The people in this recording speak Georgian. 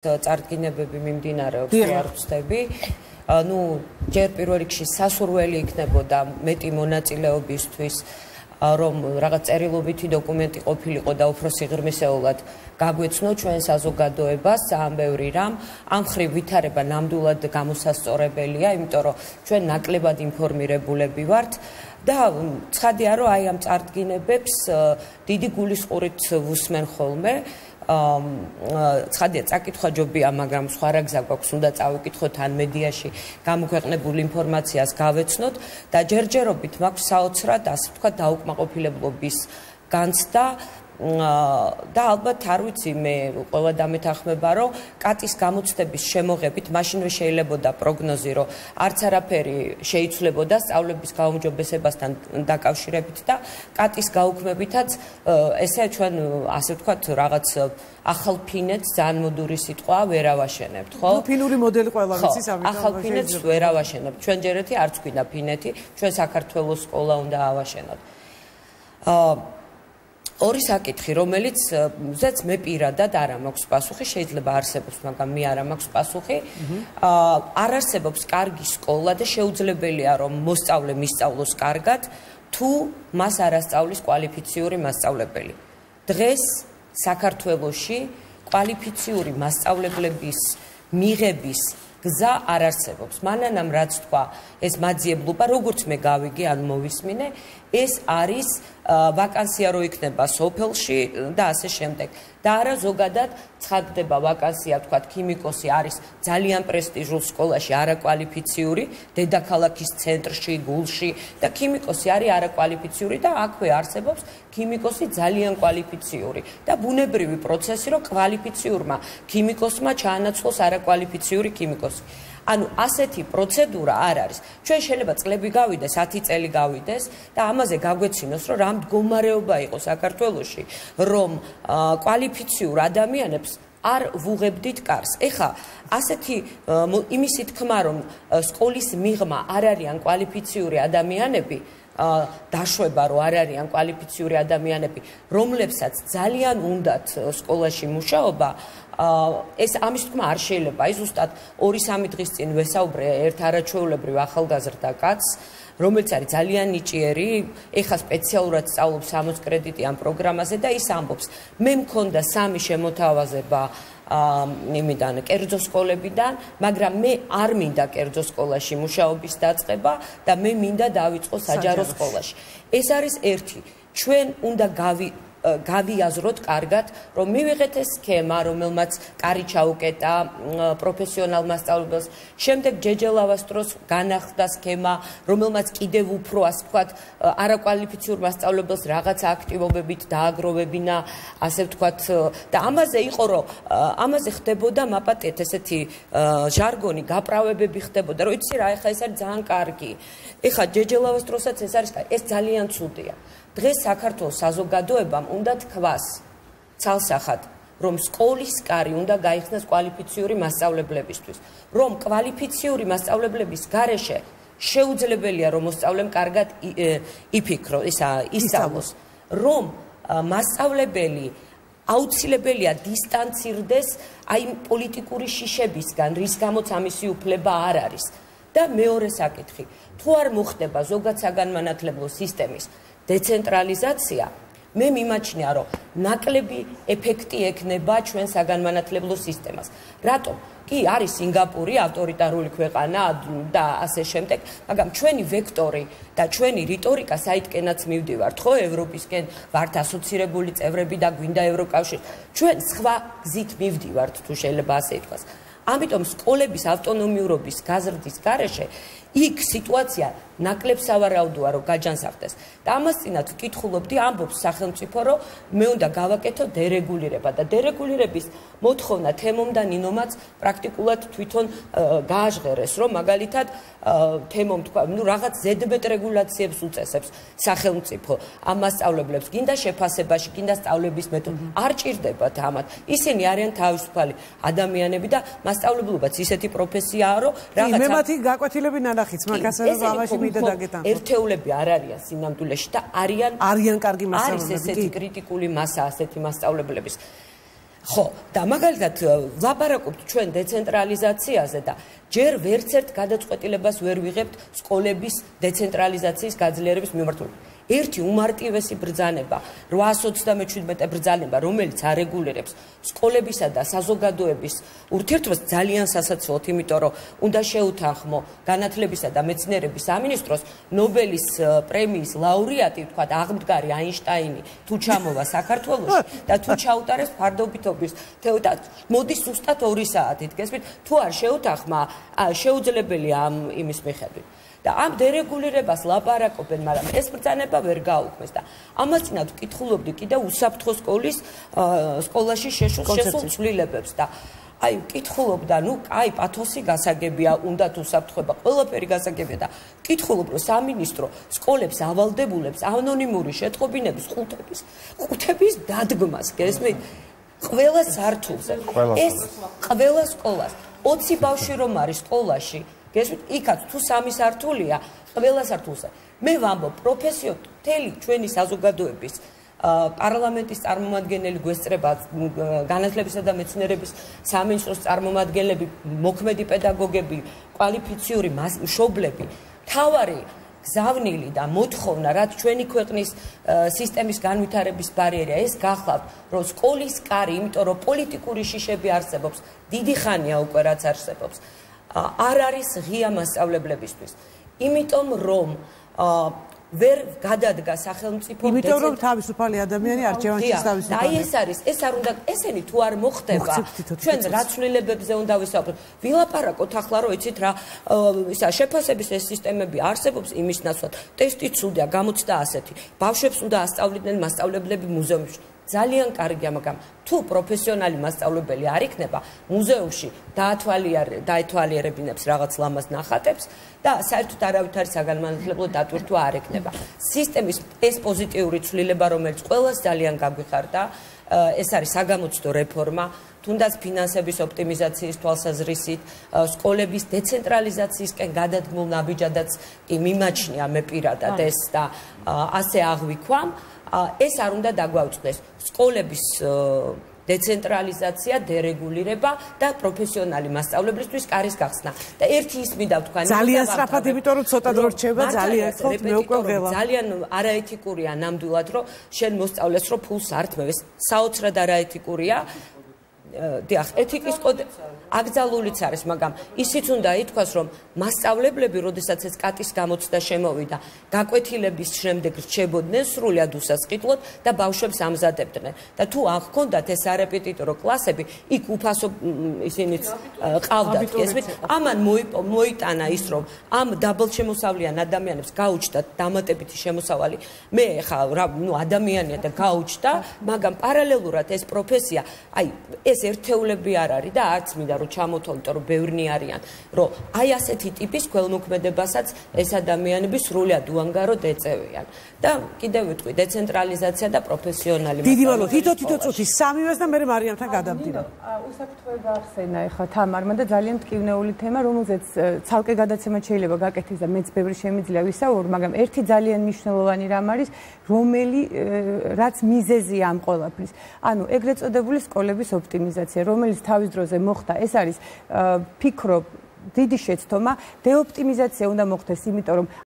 წარდგინებები მიმდინარეობს თუ არ ვწდები. ნუ ჯერ პირველ რიგში სასურველი იქნებოდა მეტი მონაწილეობისთვის, რომ რაღაც წერილობითი დოკუმენტი ყოფილიყო და უფრო სიღრმისეულად გაგვეცნო ჩვენ საზოგადოებას ძალიან ბევრი რამ. ამ ხრივ ვითარება ნამდვილად გამოსასწორებელია, იმიტომ რომ ჩვენ ნაკლებად ინფორმირებულები ვართ და ცხადია, რომ აი ამ წარდგინებებს დიდი გულისყურით ვუსმენ ხოლმე. ცხადია, წაკითხვა ჯობია, მაგრამ სხვა რა გზა გვაქვს, უნდა წავიკითხოთ ან მედიაში გამოქვეყნებულ ინფორმაციას გავეცნოთ და ჯერჯერობით მაქვს საოცრად, ასე ვთქვათ, დაუკმაყოფილებლობის განცდა და ალბათ არ ვიცი, მე ყველა დამეთანხმება, რომ კატის გამოცდების შემოღებით მაშინვე შეიძლებოდა პროგნოზი, რომ არც არაფერი შეიცვლებოდა სწავლების გაუმჯობესებასთან დაკავშირებით და კატის გაუქმებითაც ესე ჩვენ ასე ვთქვათ რაღაც ახალ ფინეთს ძალიან მოდური სიტყვა ვერ ავაშენებთ, ხო? ფინური მოდელი ყველა ვიცის ამიტომ ახალ ფინეთს ვერ ავაშენებთ. ჩვენ ჯერ ერთი არც გვინდა ფინეთი, ჩვენ საქართველოს სკოლა უნდა ავაშენოთ. ორი საკითხი, რომელიც ზეც მე პირადად არ მაქვს პასუხი, შეიძლება არსებობს, მაგრამ მე არ მაქვს პასუხი. არ არსებობს კარგი სკოლა და შეუძლებელია რომ მოსწავლე მისწავლოს კარგად, თუ მას არ ასწავლის კვალიფიციური მასწავლებელი. დღეს საქართველოში კვალიფიციური მასწავლებლების მიღების გზა არ არსებობს. მანანამ რაც თქვა, ეს მაძიებლობა, როგორც მე გავიგე, ან მოვისმინე, ეს არის ვაკანსია რო იქნება სოფელში და ასე შემდეგ. და არა ზოგადად ცხადდება ვაკანსია, თქვათ, ქიმიკოსი არის ძალიან პრესტიჟულ სკოლაში, არაკვალიფიციური, დედაქალაქის ცენტრში, გულში და ქიმიკოსი არის არაკვალიფიციური და აქვე არსებობს ქიმიკოსი ძალიან კვალიფიციური და ბუნებრივი პროცესი, რომ კვალიფიციურმა ქიმიკოსმა ჩაანაცვლოს არაკვალიფიციური ქიმიკოსი. ანუ ასეთი პროცედურა არ არის. ჩვენ შეიძლება წლები გავიდეს, 10 წელი გავიდეს და ამაზე გაგვეცინოს, რომ რა მდგომარეობა იყო საქართველოში, რომ კვალიფიციურ ადამიანებს არ ვუღებდით კარს. ეხლა ასეთი იმისი თქმა, რომ სკოლის მიღმა არ არიან კვალიფიციური ადამიანები, დაშვება, რომ არ არიან კვალიფიციური ადამიანები, რომლებსაც ძალიან უნდათ სკოლაში მუშაობა, ეს ამის თქმა არ შეიძლება. აი ზუსტად 2-3 დღის წინ ვესაუბრე ერთ არაჩვეულებრივ ახალგაზრდა კაცს, რომელიც არის ძალიან ნიჭიერი, ეხლა სპეციალურად სწავლობს 60 კრედიტი ამ პროგრამაზე და ის ამბობს, მე მქონდა 3 შემოთავაზება იმიდან კერძო სკოლებიდან, მაგრამ მე არ მინდა კერძო სკოლაში მუშაობის დაწყება და მე მინდა დავიწყო საჯარო სკოლაში. ეს არის ერთი. ჩვენ უნდა გავიაზროთ კარგად, რომ მივიღეთ ეს სქემა, რომელმაც კარი ჩაუკეტა პროფესიონალ მასწავლებელს, შემდეგ ჯეჯელავას დროს განახლდა სქემა, რომელმაც კიდევ უფრო, ასე ვთქვათ, არაკვალიფიციურ მასწავლებელს რაღაცა აქტივობებით დააგროვებინა, ასე ვთქვათ, და ამაზე იყო, რომ ამაზე ხდებოდა მაპატეთ ესეთი ჟარგონი, გაправებები ხდებოდა, რომ იცი რა, ეხლა ეს არის ძალიან კარგი. ეხლა ჯეჯელავას დროსაც ეს არის, ეს ძალიან ცუდია. დღეს საქართველოს საზოგადოებამ უნდა თქვას ცალსახად, რომ სკოლის კარი უნდა გაიხსნას კვალიფიციური მასწავლებლებისთვის, რომ კვალიფიციური მასწავლებლების გარეშე შეუძლებელია, რომ მოსწავლემ კარგად იფიქროს, ისწავლოს, რომ მასწავლებელი აუცილებელია დისტანცირდეს აი პოლიტიკური შიშებისგან, რის გამოც ამისი უფლება არ არის. და მეორე საკითხი, თუ არ მოხდება ზოგად საგანმანათლებლო სისტემის დეცენტრალიზაცია, მე მიმაჩნია, რომ ნაკლები ეფექტი ექნება ჩვენ საგანმანათლებლო სისტემას. რატომ? კი, არის სინგაპური, ავტორიტარული ქვეყანა და ასე შემდეგ, მაგრამ ჩვენი ვექტორი და ჩვენი რიტორიკა საიდკენაც მივდივართ, ხო, ევროპისკენ ვართ ასოცირებული წევრები და გვინდა ევროკავშირი. ჩვენ სხვა გზით მივდივართ, თუ შეიძლება ასე ითქვას. ამიტომ სკოლების ავტონომიურობის გაზრდის გარეშე იქ სიტუაცია ნაკლებ სავარაუდოა, რომ გაჯანსაღდეს. და ამას წინათ ვკითხულობდი, ამბობს სახელმწიფო, რომ მე უნდა გავაკეთო დერეგულირება და დერეგულირების მოთხოვნა თემომდა ნინომაც პრაქტიკულად თვითონ გააჟღერეს, რომ მაგალითად თემომ თქვა, ნუ რაღაც ზედმეტ რეგულაციებს უწესებს სახელმწიფო ამ მასწავლებლებს, გინდა შეფასებაში, გინდა სწავლების მეთოდში. არ ჭირდებათ ამათ. ისინი არიან თავისუფალი ადამიანები და მასწავლებლობაც ისეთი პროფესიაა, რომ რაღაცა მე მათი გაკვეთილები ნანახიც მაგას ამაში მინდა დაგეტანხო. ერთეულები არ არიან სინამდვილეში და არიან კარგი მასწავლებლები. არის ესეთი კრიტიკული მასა ასეთი მასწავლებლების. ხო, და მაგალითად ლაპარაკობთ ჩვენ დეცენტრალიზაციაზე და ჯერ ვერცერთ გადაწყვეტილებას ვერ ვიღებთ სკოლების დეცენტრალიზაციის გაძლიერების მიმართულებით. ერთი უმარტივესი ბრძანება 827 ბრძანება, რომელიც არეგულირებს სკოლებისა და საზოგადოების ურთიერთობას ძალიან სასაცილოდ, იმიტომ რომ უნდა შეუთანხმო განათლებისა და მეცნიერების სამინისტროს ნობელის პრემიის ლაურეატი, თქვა აღმდგარი აინშტაინი, თუ ჩამოვა საქართველოში და თუ ჩაუტარეს ფარდობითობის თეორია, მოდის ზუსტად 2 საათით, გესმით, თუ არ შეუთანხმა, შეუძლებელია ამ იმის მიხედვით. და ამ დერეგულირებას ლაპარაკობენ, მაგრამ ეს ბრძანება ვერ გაუქმეს და ამასწინათ ვკითხულობდი კიდევ უსაფრთხო სკოლაში შესულ ცვლილებებს და აი ვკითხულობდა, აი პათოსი გასაგებია, უნდათ უსაფრთხოება, ყველაფერი გასაგებია და ვკითხულობ, რომ სამინისტრო სკოლებს ავალდებულებს ანონიმური შეტყობინების ყუთების დადგმას, გესმით? ყველა სართულზე. ეს ყველა სკოლას 20 ბავშვი რომ არის სკოლაში, გესმით, იქაც თუ 3 სართულია, ყველა სართულზე. მე ვამბობ, პროფესიო მთელი ჩვენი საზოგადოების პარლამენტის წარმომადგენელი გვესწრება, განათლებისა და მეცნიერების სამინისტროს წარმომადგენლები, მოქმედი პედაგოგები, კვალიფიციური მშობლები, მთავარი გზავნილი და მოთხოვნა, რაც ჩვენი ქვეყნის სისტემის განვითარების ბარიერია, ეს გახლავთ, რომ სკოლის კარი, იმიტომ რომ პოლიტიკური შიშები არსებობს, დიდი ხანია უკვე რაც არსებობს. არ არის ღია მასწავლებლებისთვის. იმიტომ რომ ვერ გადადგა სახელმწიფო იმიტომ რომ თავისუფალი ადამიანი არჩევანში თავისუფალი. აი ეს არ უნდა ესენი თუ არ მოხდება ჩვენ რა ცვლილებებზე უნდა ვისაუბროთ. ვილაპარაკოთ ახლა რომ იცით რა ისა შეფასების ეს სისტემები არსებობს იმის ნაცვლად. ტესტი ცუდია, გამოცდა ასეთი. ბავშვებს უნდა ასწავლიდნენ მასწავლებლები მუზეუმში. ძალიან კარგია, მაგრამ თუ პროფესიონალი მასწავლებელი არ იქნება, მუზეუმში დაეთვალიერებინებს რაღაც ლამაზ ნახატებს და საერთოდ არავითარი საგანმანათლებლო დატვირთვა არ ექნება. სისტემის ეს პოზიტიური ცვლილება, რომელიც ყველას ძალიან გაგვიხარდა, ეს არის საგამოცდო რეფორმა, თუნდაც ფინანსების ოპტიმიზაციის თვალსაზრისით, სკოლების დეცენტრალიზაციისკენ გადადგმულ ნაბიჯადაც კი მიმაჩნია მე პირადად ეს და ასე აღვიქვამ. ეს არ უნდა დაგვაუწყდეს სკოლების დეცენტრალიზაცია, დერეგულირება და პროფესიონალი მასწავლებლისთვის კარის გახსნა. და ერთი ის მინდა ვთქვა, ძალიან სწრაფად, იმიტომ რომ ცოტა დრო რჩება, ძალიან ერთხელ მე უკვე ვღელა. ძალიან არაეთიკურია ნამდვილად, რომ შენ მოსწავლეს, რომ ფულს არ თმევ, ეს საოცრად არაეთიკურია. დიახ, ეთიკის კოდექსი აკრძალულიც არის, მაგრამ ისიც უნდა ითქვას, რომ მასწავლებლები, როდესაც ეს კატის გამოცდა შემოვიდა, გაკვეთილების შემდეგ რჩებოდნენ სრულად უსასყიდლოდ და ბავშვებს ამზადებდნენ. და თუ არ ჰქონდათ ეს არეპეტიტორო კლასები, იქ უფასო ისინიც ყავდათ, გესმით? ამან მოიტანა ის, რომ ამ დაბალშემოსავლიან ადამიანებს გაუჩნდათ დამატებითი შემოსავალი. მე ხა ადამიანია და გაუჩნდა, მაგრამ პარალელურად ეს პროფესია, აი ეს ერთეულები არ არის და არც მინდა რომ ჩამოთვალო, იმიტომ რომ ბევრნი არიან, რომ აი ასეთი ტიპის ქველმოქმედებასაც ეს ადამიანები სრულად უანგაროდ ეწევიან. და კიდევ ვიტყვი, დეცენტრალიზაცია და პროფესიონალი დიდი თითო წუთი 3-ს და მე მარიამთან გადავდივარ. უსაფრთხოება ახსენა ეხლა თამარმა და ძალიან მტკივნეული თემა, რომელზეც ცალკე გადაცემად შეიძლება გაკეთდეს და მეც ბევრი შემიძლია ვისაუბრ, მაგრამ ერთი ძალიან მნიშვნელოვანი რამ არის, რაც მიზეზია ამ ყველაფრის. ანუ ეგრეთ წოდებული სკოლების ოპტიმიზაცია, რომელიც თავის დროზე მოხდა, ეს არის ფიქრობ დიდი შეცდომა, დეოპტიმიზაცია უნდა მოხდეს, იმიტომ რომ